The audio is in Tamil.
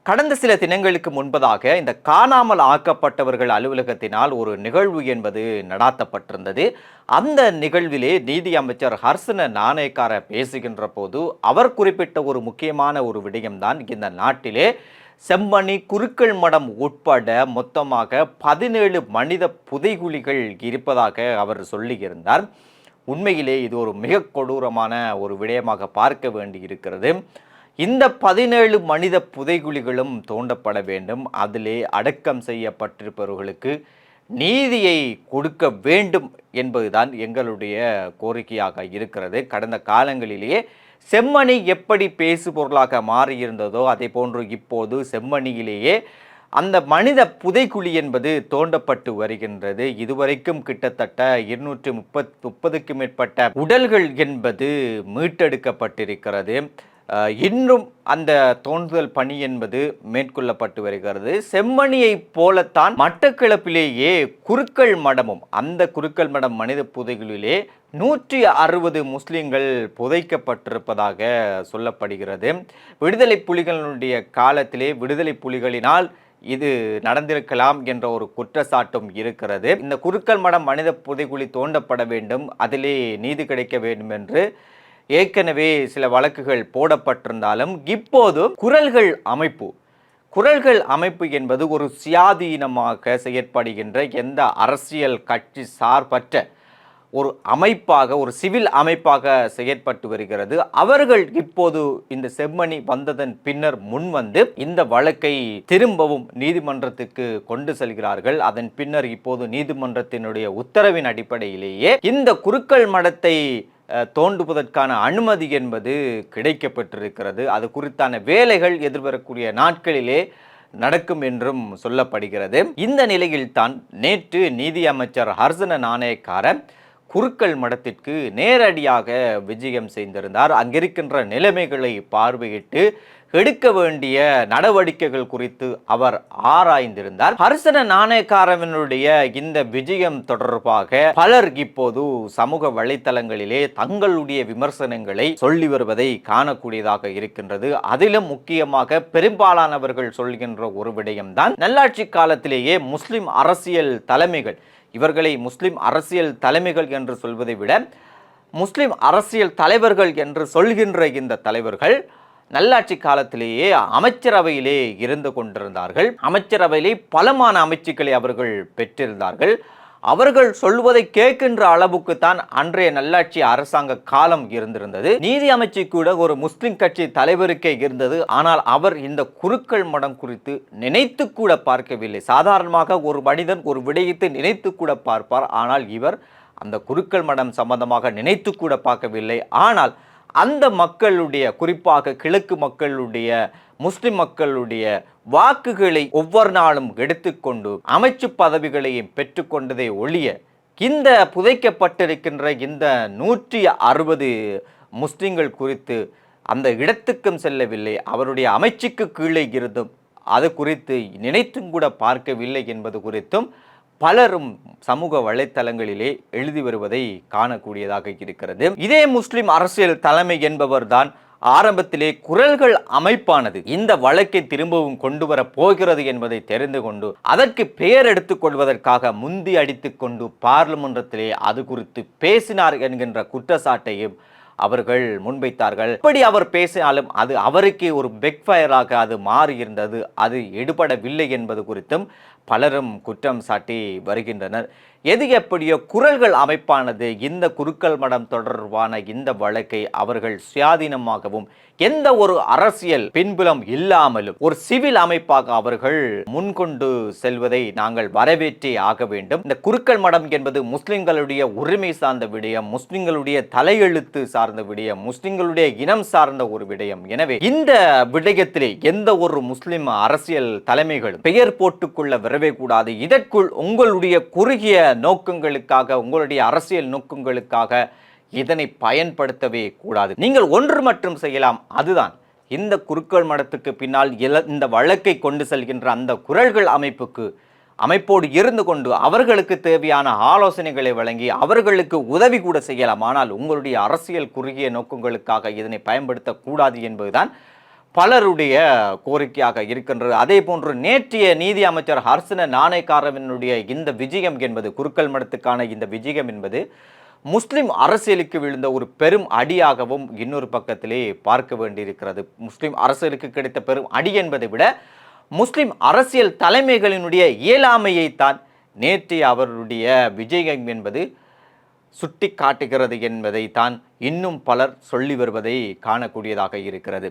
கடந்த சில தினங்களுக்கு முன்பதாக இந்த காணாமல் ஆக்கப்பட்டவர்கள் அலுவலகத்தினால் ஒரு நிகழ்வு என்பது நடாத்தப்பட்டிருந்தது. அந்த நிகழ்விலே நீதி அமைச்சர் ஹர்சன நாணயக்கார பேசுகின்ற போது அவர் குறிப்பிட்ட ஒரு முக்கியமான ஒரு விடயம்தான், இந்த நாட்டிலே செம்மணி குருக்கள் மடம் உட்பட மொத்தமாக 17 மனித புதைகுழிகள் இருப்பதாக அவர் சொல்லியிருந்தார். உண்மையிலே இது ஒரு மிக கொடூரமான ஒரு விடயமாக பார்க்க வேண்டி இருக்கிறது. இந்த 17 மனித புதைகுழிகளும் தோண்டப்பட வேண்டும். அதிலே அடக்கம் செய்யப்பட்டிருப்பவர்களுக்கு நீதியை கொடுக்க வேண்டும் என்பதுதான் எங்களுடைய கோரிக்கையாக இருக்கிறது. கடந்த காலங்களிலேயே செம்மணி எப்படி பேசு பொருளாக மாறியிருந்ததோ அதே போன்று இப்போது செம்மணியிலேயே அந்த மனித புதைக்குழி என்பது தோண்டப்பட்டு வருகின்றது. இதுவரைக்கும் கிட்டத்தட்ட 230க்கும் மேற்பட்ட உடல்கள் என்பது மீட்டெடுக்கப்பட்டிருக்கிறது. இன்னும் அந்த தோண்டுதல் பணி என்பது மேற்கொள்ளப்பட்டு வருகிறது. செம்மணியை போலத்தான் மட்டக்களப்பிலேயே குருக்கள் மடமும், அந்த குருக்கள் மடம் மனித புதைகளிலே 160 முஸ்லிம்கள் புதைக்கப்பட்டிருப்பதாக சொல்லப்படுகிறது. விடுதலை புலிகளுடைய காலத்திலே விடுதலை புலிகளினால் இது நடந்திருக்கலாம் என்ற ஒரு குற்றச்சாட்டும் இருக்கிறது. இந்த குருக்கள் மடம் மனித புதைகுழி தோண்டப்பட வேண்டும், அதிலே நீதி கிடைக்க வேண்டும் என்று ஏற்கனவே சில வழக்குகள் போடப்பட்டிருந்தாலும் இப்போது குரல்கள் அமைப்பு என்பது ஒரு சுயாதீனமாக செயற்படுகின்ற எந்த அரசியல் கட்சி சார்பற்ற ஒரு அமைப்பாக, ஒரு சிவில் அமைப்பாக செயற்பட்டு வருகிறது. அவர்கள் இப்போது இந்த செம்மணி வந்ததன் பின்னர் முன்வந்து இந்த வழக்கை திரும்பவும் நீதிமன்றத்துக்கு கொண்டு செல்கிறார்கள். அதன் பின்னர் இப்போது நீதிமன்றத்தினுடைய உத்தரவின் அடிப்படையிலேயே இந்த குருக்கள் மடத்தை தோண்டுவதற்கான அனுமதி என்பது கிடைக்கப்பட்டிருக்கிறது. அது குறித்தான வேலைகள் எதிர்வரக்கூடிய நாட்களிலே நடக்கும் என்றும் சொல்லப்படுகிறது. இந்த நிலையில்தான் நேற்று நீதி அமைச்சர் ஹர்சன நாணயக்கார குருக்கள் மடத்திற்கு நேரடியாக விஜயம் செய்திருந்தார். அங்கிருக்கின்ற நிலைமைகளை பார்வையிட்டு எடுக்க வேண்டிய நடவடிக்கைகள் குறித்து அவர் ஆராய்ந்திருந்தார். ஹர்சன நாணயக்காரவனுடைய இந்த விஜயம் தொடர்பாக பலர் இப்போது சமூக வலைத்தளங்களிலே தங்களுடைய விமர்சனங்களை சொல்லி வருவதை காணக்கூடியதாக இருக்கின்றது. அதிலும் முக்கியமாக பெரும்பாலானவர்கள் சொல்கின்ற ஒரு விடயம்தான், நல்லாட்சி காலத்திலேயே முஸ்லிம் அரசியல் தலைமைகள், இவர்களை முஸ்லிம் அரசியல் தலைமைகள் என்று சொல்வதை விட முஸ்லிம் அரசியல் தலைவர்கள் என்று சொல்கின்ற இந்த தலைவர்கள் நல்லாட்சி காலத்திலேயே அமைச்சரவையிலே இருந்து கொண்டிருந்தார்கள். அமைச்சரவையிலே பலமான அமைச்சுக்களை அவர்கள் பெற்றிருந்தார்கள். அவர்கள் சொல்வதை கேட்கின்ற அளவுக்கு தான் அன்றைய நல்லாட்சி அரசாங்க காலம் இருந்திருந்தது. நீதி அமைச்சு கூட ஒரு முஸ்லிம் கட்சி தலைவருக்கே இருந்தது. ஆனால் அவர் இந்த குருக்கள் மடம் குறித்து நினைத்து கூட பார்க்கவில்லை. சாதாரணமாக ஒரு மனிதன் ஒரு விடயத்தை நினைத்து கூட பார்ப்பார். ஆனால் இவர் அந்த குருக்கள் மடம் சம்பந்தமாக நினைத்து கூட பார்க்கவில்லை. ஆனால் அந்த மக்களுடைய, குறிப்பாக கிழக்கு மக்களுடைய, முஸ்லிம் மக்களுடைய வாக்குகளை ஒவ்வொரு நாளும் எடுத்துக்கொண்டு அமைச்சு பதவிகளையும் பெற்றுக்கொண்டதை ஒழிய இந்த புதைக்கப்பட்டிருக்கின்ற இந்த 160 முஸ்லிம்கள் குறித்து அந்த இடத்துக்கும் செல்லவில்லை. அவருடைய அமைச்சுக்கு கீழே இருந்தும் அது குறித்து நினைத்தும் கூட பார்க்கவில்லை என்பது குறித்தும் பலரும் சமூக வலைத்தளங்களிலே எழுதி வருவதை காணக்கூடியதாக இருக்கிறது. இதே முஸ்லிம் அரசியல் தலைமை என்பவர் தான் ஆரம்பத்திலே குரல்கள் அமைப்பானது இந்த வழக்கை திரும்பவும் கொண்டு வர போகிறது என்பதை தெரிந்து கொண்டு அதற்கு பெயர் எடுத்துக் கொள்வதற்காக முந்தி அடித்துக் கொண்டு பார்லிமென்றத்திலே அது குறித்து பேசினார் என்கின்ற குற்றச்சாட்டையும் அவர்கள் முன்வைத்தார்கள். இப்படி அவர் பேசினாலும் அது அவருக்கே ஒரு பெக்ஃபயராக அது மாறியிருந்தது. அது எடுபடவில்லை என்பது குறித்தும் பலரும் குற்றம் சாட்டி வருகின்றனர். எது எப்படியோ குரல்கள் அமைப்பானது இந்த குருக்கள் மடம் தொடர்பான இந்த வழக்கை அவர்கள் சுயாதீனமாகவும் எந்த ஒரு அரசியல் பின்புலம் இல்லாமலும் ஒரு சிவில் அமைப்பாக அவர்கள் முன்கொண்டு செல்வதை நாங்கள் வரவேற்றே ஆக வேண்டும். இந்த குருக்கள் மடம் என்பது முஸ்லிம்களுடைய உரிமை சார்ந்த விடயம், முஸ்லிம்களுடைய தலையெழுத்து சார்ந்த விடயம், முஸ்லிம்களுடைய இனம் சார்ந்த ஒரு விடயம். எனவே இந்த விடயத்திலே எந்த ஒரு முஸ்லிம் அரசியல் தலைமைகளும் பெயர் போட்டுக்கொள்ள வரவே கூடாது. இதற்குள் உங்களுடைய குறுகிய நோக்கங்களுக்காக, உங்களுடைய அரசியல் நோக்கங்களுக்காக இதனை பயன்படுத்தவே கூடாது. நீங்கள் ஒன்று மட்டும் செய்யலாம், அதுதான் இந்த குருக்கள் மடத்துக்கு பின்னால் இந்த வழக்கை கொண்டு செல்கின்ற அந்த குரல்கள் அமைப்போடு இருந்து கொண்டு அவர்களுக்கு தேவையான ஆலோசனைகளை வழங்கி அவர்களுக்கு உதவி கூட செய்யலாம். ஆனால் உங்களுடைய அரசியல் குறுகிய நோக்கங்களுக்காக இதனை பயன்படுத்தக்கூடாது என்பதுதான் பலருடைய கோரிக்கையாக இருக்கின்றது. அதே போன்று நேற்றைய நீதி அமைச்சர் ஹர்ஷன நாணயக்காரவினுடைய இந்த விஜயம் என்பது, குருக்கள் மடத்துக்கான இந்த விஜயம் என்பது முஸ்லிம் அரசியலுக்கு விழுந்த ஒரு பெரும் அடியாகவும் இன்னொரு பக்கத்திலே பார்க்க வேண்டியிருக்கிறது. முஸ்லிம் அரசியலுக்கு கிடைத்த பெரும் அடி என்பதை விட முஸ்லிம் அரசியல் தலைமைகளினுடைய இயலாமையை தான் நேற்றைய அவருடைய விஜயம் என்பது சுட்டி காட்டுகிறது என்பதை தான் இன்னும் பலர் சொல்லி வருவதை காணக்கூடியதாக இருக்கிறது.